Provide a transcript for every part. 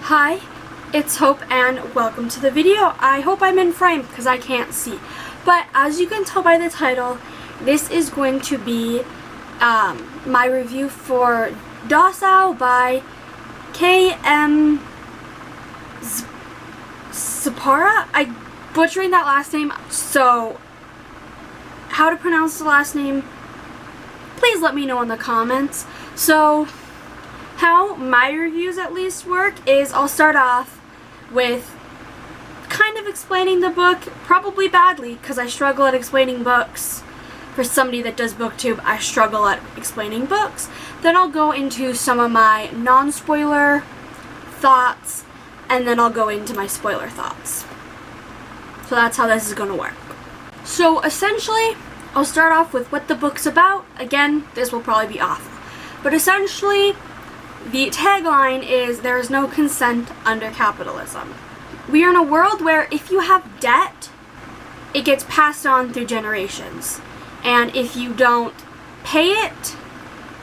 Hi, it's Hope and welcome to the video. I hope I'm in frame because I can't see. But as you can tell by the title, this is going to be my review for Docile by K.M. Szpara. I'm butchering that last name, so how to pronounce the last name, please let me know in the comments. So how my reviews at least work is I'll start off with kind of explaining the book, probably badly because I struggle at explaining books. For somebody that does booktube, I struggle at explaining books. Then I'll go into some of my non-spoiler thoughts, and then I'll go into my spoiler thoughts. So that's how this is going to work. So essentially, I'll start off with what the book's about. Again, this will probably be awful. But essentially, the tagline is, there is no consent under capitalism. We are in a world where if you have debt, it gets passed on through generations. And if you don't pay it,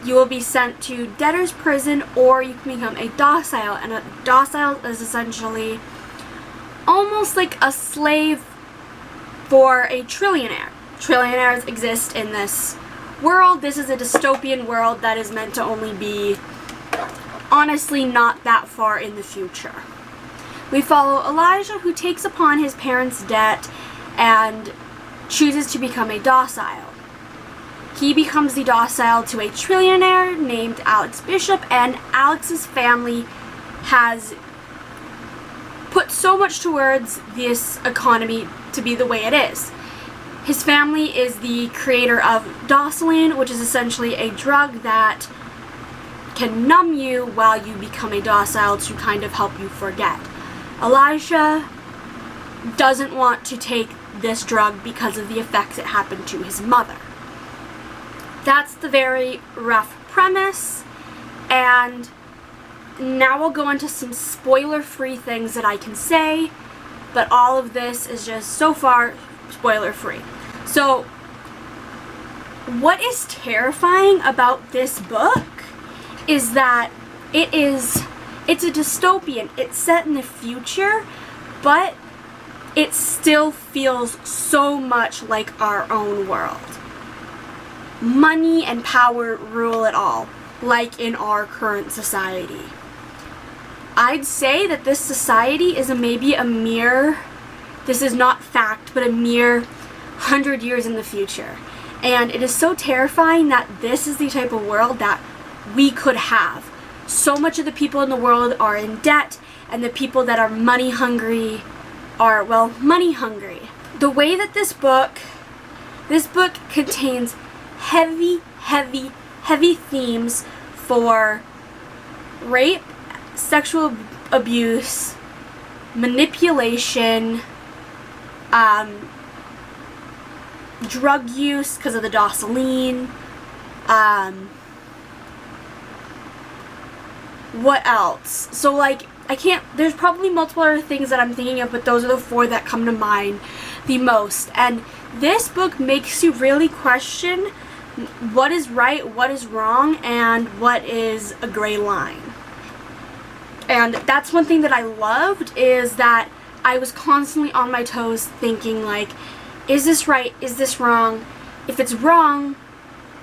you will be sent to debtor's prison, or you can become a docile. And a docile is essentially almost like a slave for a trillionaire. Trillionaires exist in this world. This is a dystopian world that is meant to only be, honestly, not that far in the future. We follow Elijah, who takes upon his parents' debt and chooses to become a docile. He becomes the docile to a trillionaire named Alex Bishop, and Alex's family has put so much towards this economy to be the way it is. His family is the creator of Docile, which is essentially a drug that can numb you while you become a docile to kind of help you forget. Elijah doesn't want to take this drug because of the effects it happened to his mother. That's the very rough premise, and now I'll go into some spoiler-free things that I can say, but all of this is just so far spoiler-free. So, what is terrifying about this book is that it's a dystopian. It's set in the future, but it still feels so much like our own world. Money and power rule it all, like in our current society. I'd say that this society is maybe a mere, this is not fact, but a mere 100 years in the future. And it is so terrifying that this is the type of world that we could have. So much of the people in the world are in debt, and the people that are money hungry are, well, money hungry. The way that this book contains heavy themes for rape, sexual abuse, manipulation, drug use because of the Docile, what else? So like, there's probably multiple other things that I'm thinking of, but those are the four that come to mind the most. And this book makes you really question what is right, what is wrong, and what is a gray line. And that's one thing that I loved, is that I was constantly on my toes thinking like, is this right? Is this wrong? If it's wrong,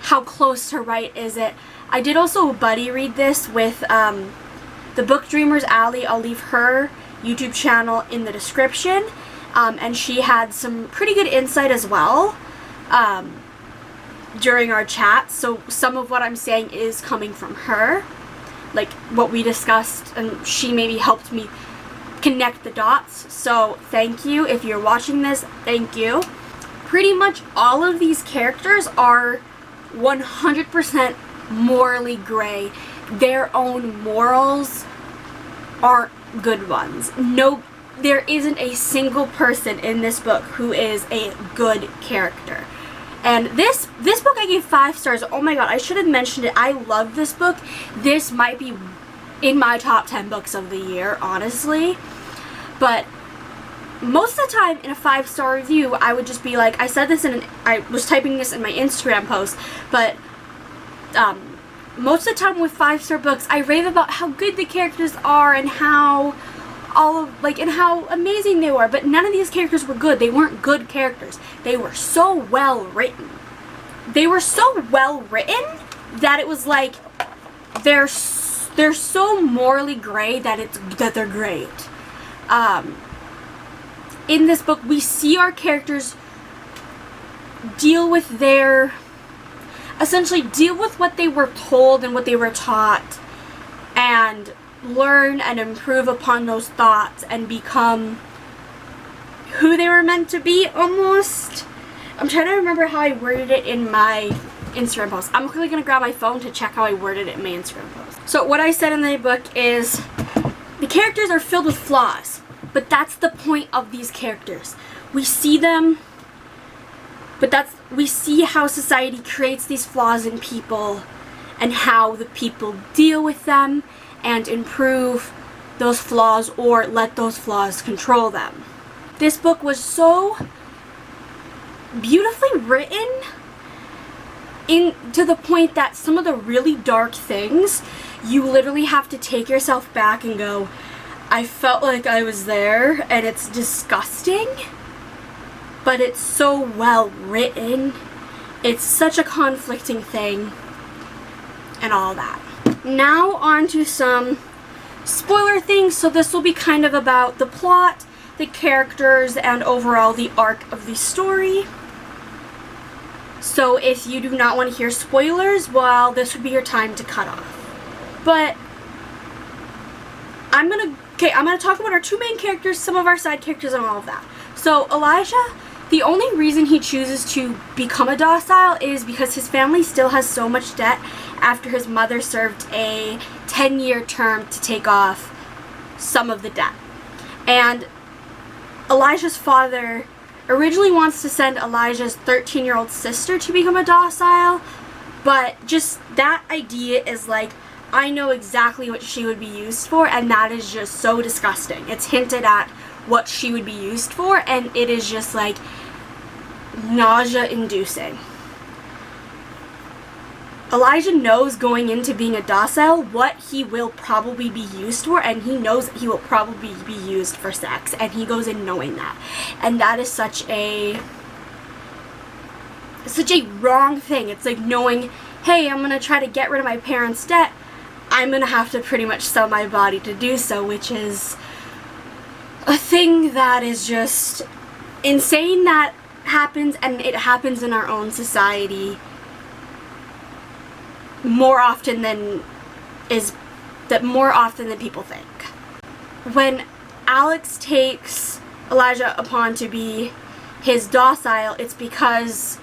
how close to right is it? I did also buddy read this with the Book Dreamer's Alley. I'll leave her YouTube channel in the description. And she had some pretty good insight as well during our chat. So some of what I'm saying is coming from her, like what we discussed, and she maybe helped me connect the dots. So thank you. If you're watching this, thank you. Pretty much all of these characters are 100% morally gray. Their own morals aren't good ones. No, there isn't a single person in this book who is a good character. And this book I gave 5 stars. Oh my god, I should have mentioned it. I love this book. This might be in my top 10 books of the year, honestly. But most of the time in a 5-star review, I would just be like, I said this I was typing this in my Instagram post, but most of the time with 5-star books, I rave about how good the characters are and how and how amazing they were, but none of these characters were good. They weren't good characters. They were so well written. They were so well written that it was like they're so morally gray that they're great. In this book, we see our characters essentially deal with what they were told and what they were taught, and learn and improve upon those thoughts and become who they were meant to be, almost. I'm trying to remember how I worded it in my Instagram post. I'm quickly going to grab my phone to check how I worded it in my Instagram post. So what I said in the book is, the characters are filled with flaws, but that's the point of these characters. We see them, we see how society creates these flaws in people and how the people deal with them and improve those flaws or let those flaws control them. This book was so beautifully written to the point that some of the really dark things, you literally have to take yourself back and go, I felt like I was there, and it's disgusting, but it's so well written. It's such a conflicting thing and all that. Now on to some spoiler things. So this will be kind of about the plot, the characters, and overall the arc of the story. So if you do not want to hear spoilers, well, this would be your time to cut off. But I'm gonna talk about our two main characters, some of our side characters, and all of that. So Elijah, the only reason he chooses to become a docile is because his family still has so much debt after his mother served a 10-year term to take off some of the debt. And Elijah's father originally wants to send Elijah's 13-year-old sister to become a docile, but just that idea is like, I know exactly what she would be used for, and that is just so disgusting. It's hinted at what she would be used for, and it is just like nausea-inducing. Elijah knows going into being a docile what he will probably be used for, and he knows he will probably be used for sex, and he goes in knowing that. And that is such a wrong thing. It's like knowing, hey, I'm gonna try to get rid of my parents' debt, I'm gonna have to pretty much sell my body to do so, which is a thing that is just insane that happens, and it happens in our own society more often than people think. When Alex takes Elijah upon to be his docile, it's because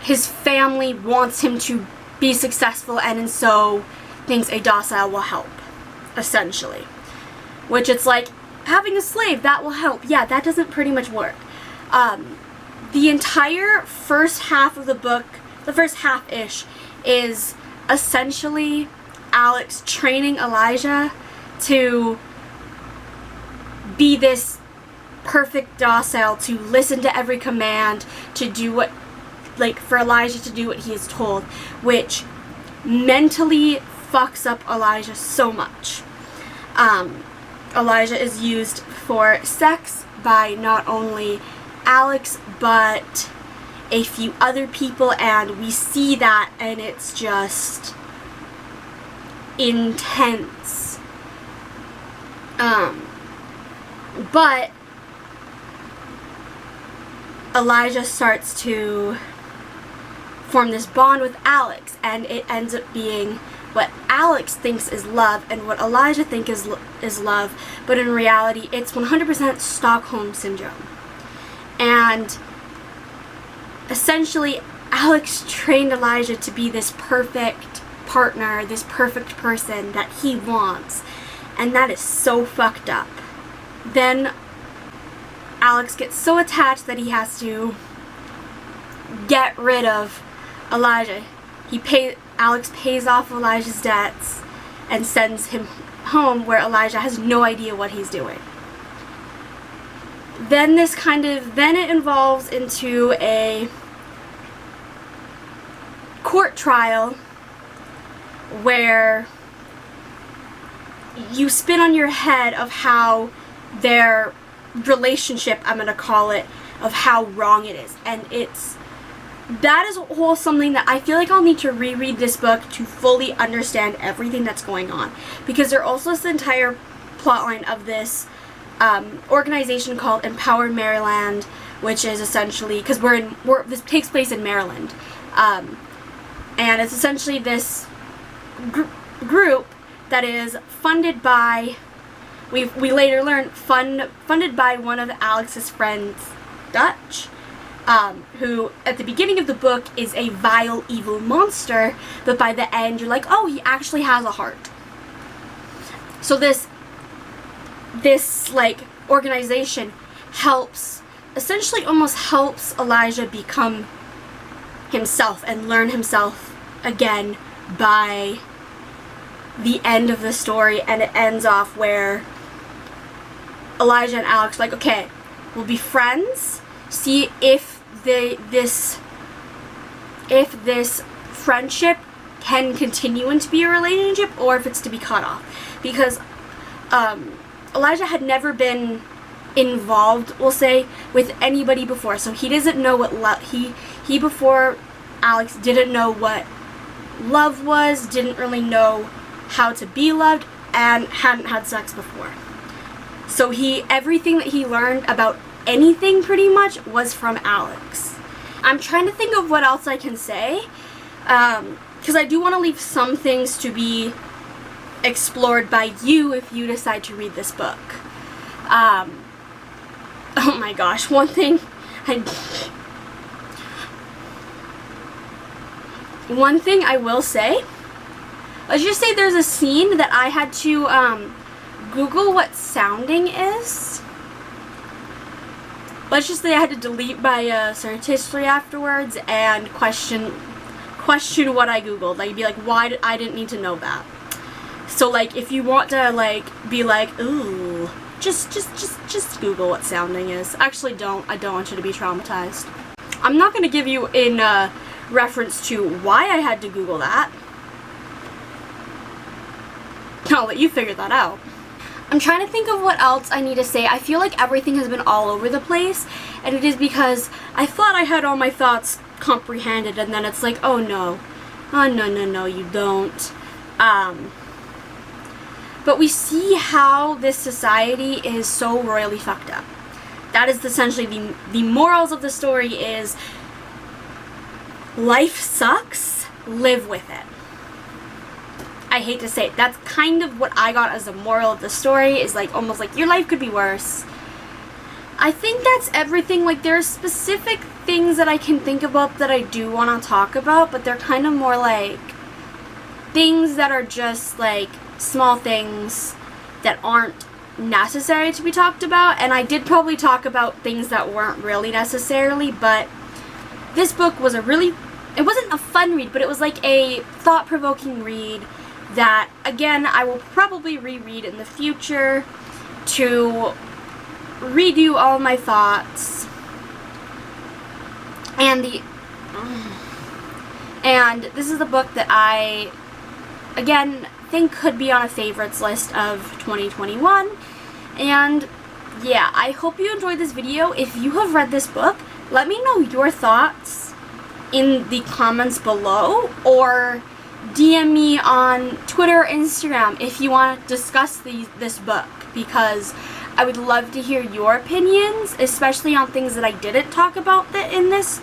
his family wants him to be successful, and so thinks a docile will help, essentially. Which it's like, having a slave, that will help. Yeah, that doesn't pretty much work. The entire first half of the book, the first half-ish, is essentially Alex training Elijah to be this perfect docile, to listen to every command, to do what, like, for Elijah to do what he is told, which mentally fucks up Elijah so much. Elijah is used for sex by not only Alex, but a few other people, and we see that, and it's just intense. But Elijah starts to form this bond with Alex, and it ends up being what Alex thinks is love and what Elijah thinks is love, but in reality it's 100% Stockholm Syndrome. And essentially Alex trained Elijah to be this perfect partner, this perfect person that he wants, and that is so fucked up. Then Alex gets so attached that he has to get rid of Elijah. Alex pays off Elijah's debts and sends him home, where Elijah has no idea what he's doing. Then it involves into a court trial where you spin on your head of how their relationship, I'm gonna call it, of how wrong it is. And that is a whole something that I feel like I'll need to reread this book to fully understand everything that's going on. Because there also is the entire plotline of this organization called Empower Maryland, which is essentially, because this takes place in Maryland, and it's essentially this group that is funded by, we later learn, funded by one of Alex's friends, Dutch, who at the beginning of the book is a vile, evil monster, but by the end you're like, oh, he actually has a heart. So this like organization essentially almost helps Elijah become himself and learn himself again by the end of the story. And it ends off where Elijah and Alex are like, okay, we'll be friends, see if this friendship can continue into be a relationship or if it's to be cut off. Because Elijah had never been involved, we'll say, with anybody before, so he doesn't know what he before Alex didn't know what love was, didn't really know how to be loved, and hadn't had sex before. So everything that he learned about anything pretty much was from Alex. I'm trying to think of what else I can say, because I do want to leave some things to be explored by you if you decide to read this book. Oh my gosh, one thing I will say, let's just say there's a scene that I had to Google what sounding is. Let's just say I had to delete my search history afterwards and question what I Googled. Like, be like, why I didn't need to know that. So like, if you want to like be like, ooh, just Google what sounding is. Actually, I don't want you to be traumatized. I'm not gonna give you in reference to why I had to Google that. I'll let you figure that out. I'm trying to think of what else I need to say. I feel like everything has been all over the place, and it is because I thought I had all my thoughts comprehended, and then it's like, oh no, you don't. But we see how this society is so royally fucked up. That is essentially the morals of the story is life sucks, live with it. I hate to say it. That's kind of what I got as a moral of the story, is like almost like your life could be worse. I think that's everything. Like, there are specific things that I can think about that I do want to talk about, but they're kind of more like things that are just like small things that aren't necessary to be talked about. And I did probably talk about things that weren't really necessarily, but this book was it wasn't a fun read, but it was like a thought-provoking read that, again, I will probably reread in the future to redo all my thoughts. And this is the book that I, again, think could be on a favorites list of 2021. And yeah, I hope you enjoyed this video. If you have read this book, let me know your thoughts in the comments below, or DM me on Twitter or Instagram if you want to discuss this book, because I would love to hear your opinions, especially on things that I didn't talk about in this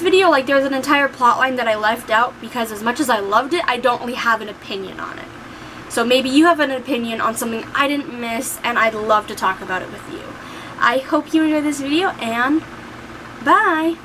video. Like, there's an entire plotline that I left out because as much as I loved it, I don't really have an opinion on it. So maybe you have an opinion on something I didn't miss, and I'd love to talk about it with you. I hope you enjoyed this video, and bye!